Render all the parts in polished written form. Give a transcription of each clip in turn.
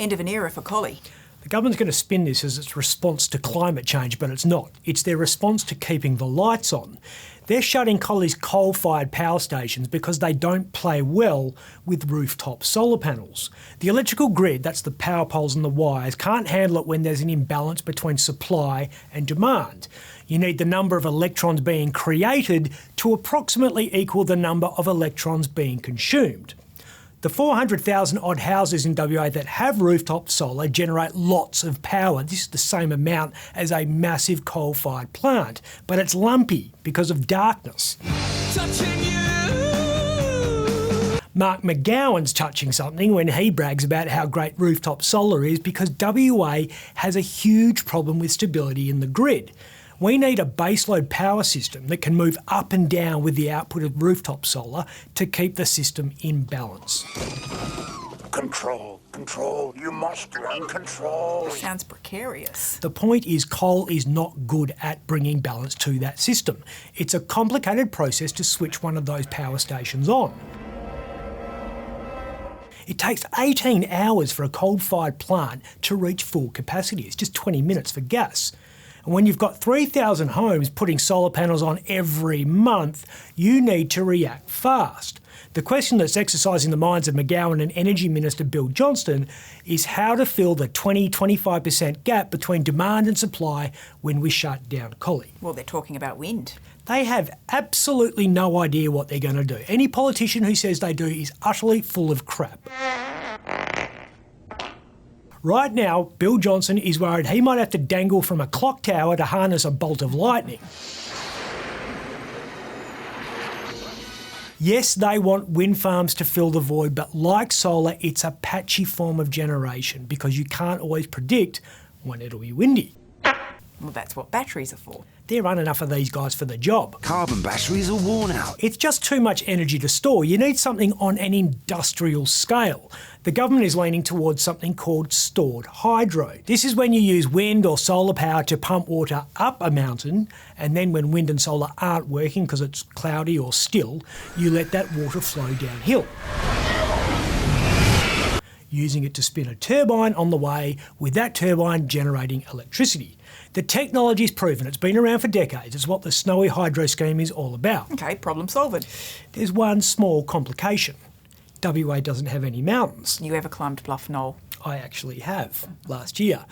End of an era for Collie. The government's going to spin this as its response to climate change, but it's not. It's their response to keeping the lights on. They're shutting Collie's coal-fired power stations because they don't play well with rooftop solar panels. The electrical grid, that's the power poles and the wires, can't handle it when there's an imbalance between supply and demand. You need the number of electrons being created to approximately equal the number of electrons being consumed. The 400,000 odd houses in WA that have rooftop solar generate lots of power. This is the same amount as a massive coal-fired plant, but it's lumpy because of darkness. Mark McGowan's touching something when he brags about how great rooftop solar is because WA has a huge problem with stability in the grid. We need a baseload power system that can move up and down with the output of rooftop solar to keep the system in balance. Control, you must learn control. Sounds precarious. The point is coal is not good at bringing balance to that system. It's a complicated process to switch one of those power stations on. It takes 18 hours for a coal-fired plant to reach full capacity. It's just 20 minutes for gas. And when you've got 3,000 homes putting solar panels on every month, you need to react fast. The question that's exercising the minds of McGowan and Energy Minister Bill Johnston is how to fill the 20-25% gap between demand and supply when we shut down Collie. Well, they're talking about wind. They have absolutely no idea what they're going to do. Any politician who says they do is utterly full of crap. Right now, Bill Johnson is worried he might have to dangle from a clock tower to harness a bolt of lightning. Yes, they want wind farms to fill the void, but like solar, it's a patchy form of generation because you can't always predict when it'll be windy. Well, that's what batteries are for. There aren't enough of these guys for the job. Carbon batteries are worn out. It's just too much energy to store. You need something on an industrial scale. The government is leaning towards something called stored hydro. This is when you use wind or solar power to pump water up a mountain, and then when wind and solar aren't working because it's cloudy or still, you let that water flow downhill, using it to spin a turbine on the way, with that turbine generating electricity. The technology's proven. It's been around for decades. It's what the Snowy Hydro scheme is all about. Okay, problem solved. There's one small complication. WA doesn't have any mountains. You ever climbed Bluff Knoll? I actually have, last year.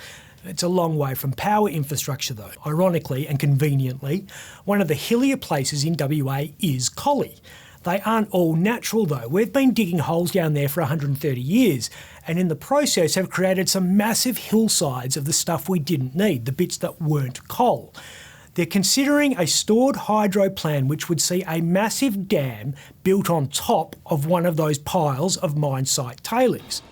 It's a long way from power infrastructure though. Ironically and conveniently, one of the hillier places in WA is Collie. They aren't all natural though. We've been digging holes down there for 130 years and in the process have created some massive hillsides of the stuff we didn't need, the bits that weren't coal. They're considering a stored hydro plan which would see a massive dam built on top of one of those piles of mine site tailings.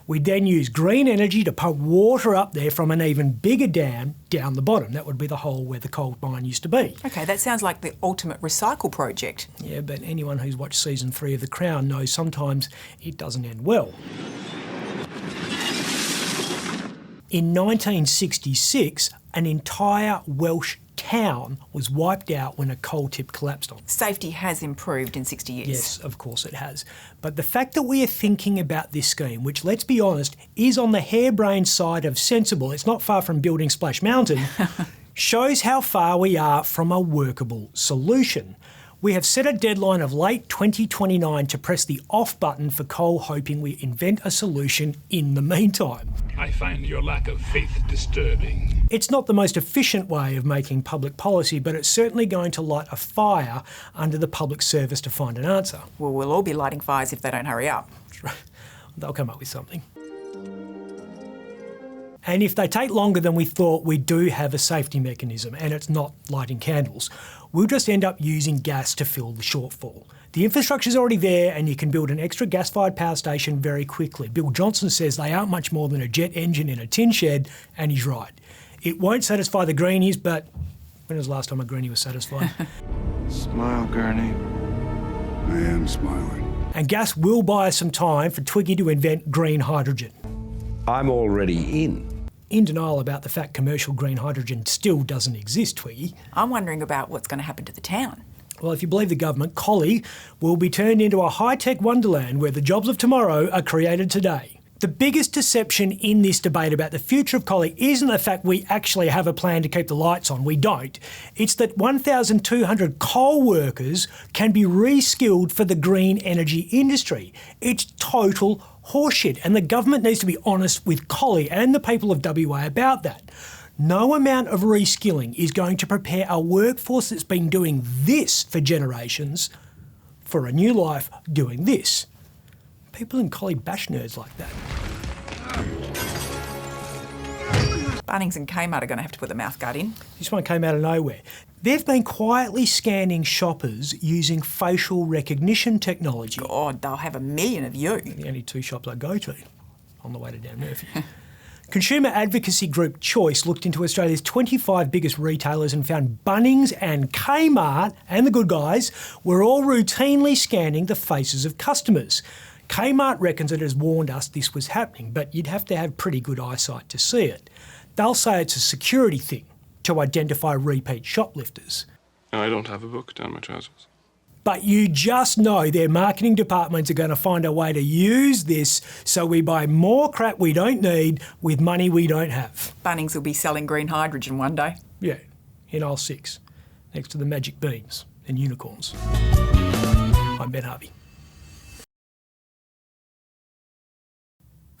We'd then use green energy to pump water up there from an even bigger dam down the bottom. That would be the hole where the coal mine used to be. Okay, that sounds like the ultimate recycle project. Yeah, but anyone who's watched season 3 of The Crown knows sometimes it doesn't end well. In 1966, an entire Welsh town was wiped out when a coal tip collapsed on it. Safety has improved in 60 years. Yes, of course it has. But the fact that we are thinking about this scheme, which, let's be honest, is on the harebrained side of sensible, it's not far from building Splash Mountain, shows how far we are from a workable solution. We have set a deadline of late 2029 to press the off button for coal, hoping we invent a solution in the meantime. I find your lack of faith disturbing. It's not the most efficient way of making public policy, but it's certainly going to light a fire under the public service to find an answer. Well, we'll all be lighting fires if they don't hurry up. They'll come up with something. And if they take longer than we thought, we do have a safety mechanism, and it's not lighting candles. We'll just end up using gas to fill the shortfall. The infrastructure's already there, and you can build an extra gas-fired power station very quickly. Bill Johnson says they aren't much more than a jet engine in a tin shed, and he's right. It won't satisfy the greenies, but when was the last time a greenie was satisfied? Smile, Gurney. I am smiling. And gas will buy us some time for Twiggy to invent green hydrogen. I'm already in denial about the fact commercial green hydrogen still doesn't exist, Twiggy. I'm wondering about what's going to happen to the town. Well, if you believe the government, Collie will be turned into a high-tech wonderland where the jobs of tomorrow are created today. The biggest deception in this debate about the future of Collie isn't the fact we actually have a plan to keep the lights on. We don't. It's that 1,200 coal workers can be re-skilled for the green energy industry. It's total horseshit, and the government needs to be honest with Collie and the people of WA about that. No amount of reskilling is going to prepare a workforce that's been doing this for generations for a new life doing this. People in Collie bash nerds like that. Bunnings and Kmart are going to have to put the mouthguard in. This one came out of nowhere. They've been quietly scanning shoppers using facial recognition technology. God, they'll have 1 million of you. The only two shops I go to on the way to Dan Murphy. Consumer advocacy group Choice looked into Australia's 25 biggest retailers and found Bunnings and Kmart and the good guys were all routinely scanning the faces of customers. Kmart reckons it has warned us this was happening, but you'd have to have pretty good eyesight to see it. They'll say it's a security thing to identify repeat shoplifters. I don't have a book down my trousers. But you just know their marketing departments are going to find a way to use this so we buy more crap we don't need with money we don't have. Bunnings will be selling green hydrogen one day. Yeah, in aisle 6, next to the magic beans and unicorns. I'm Ben Harvey.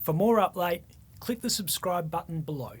For more Up Late, click the subscribe button below.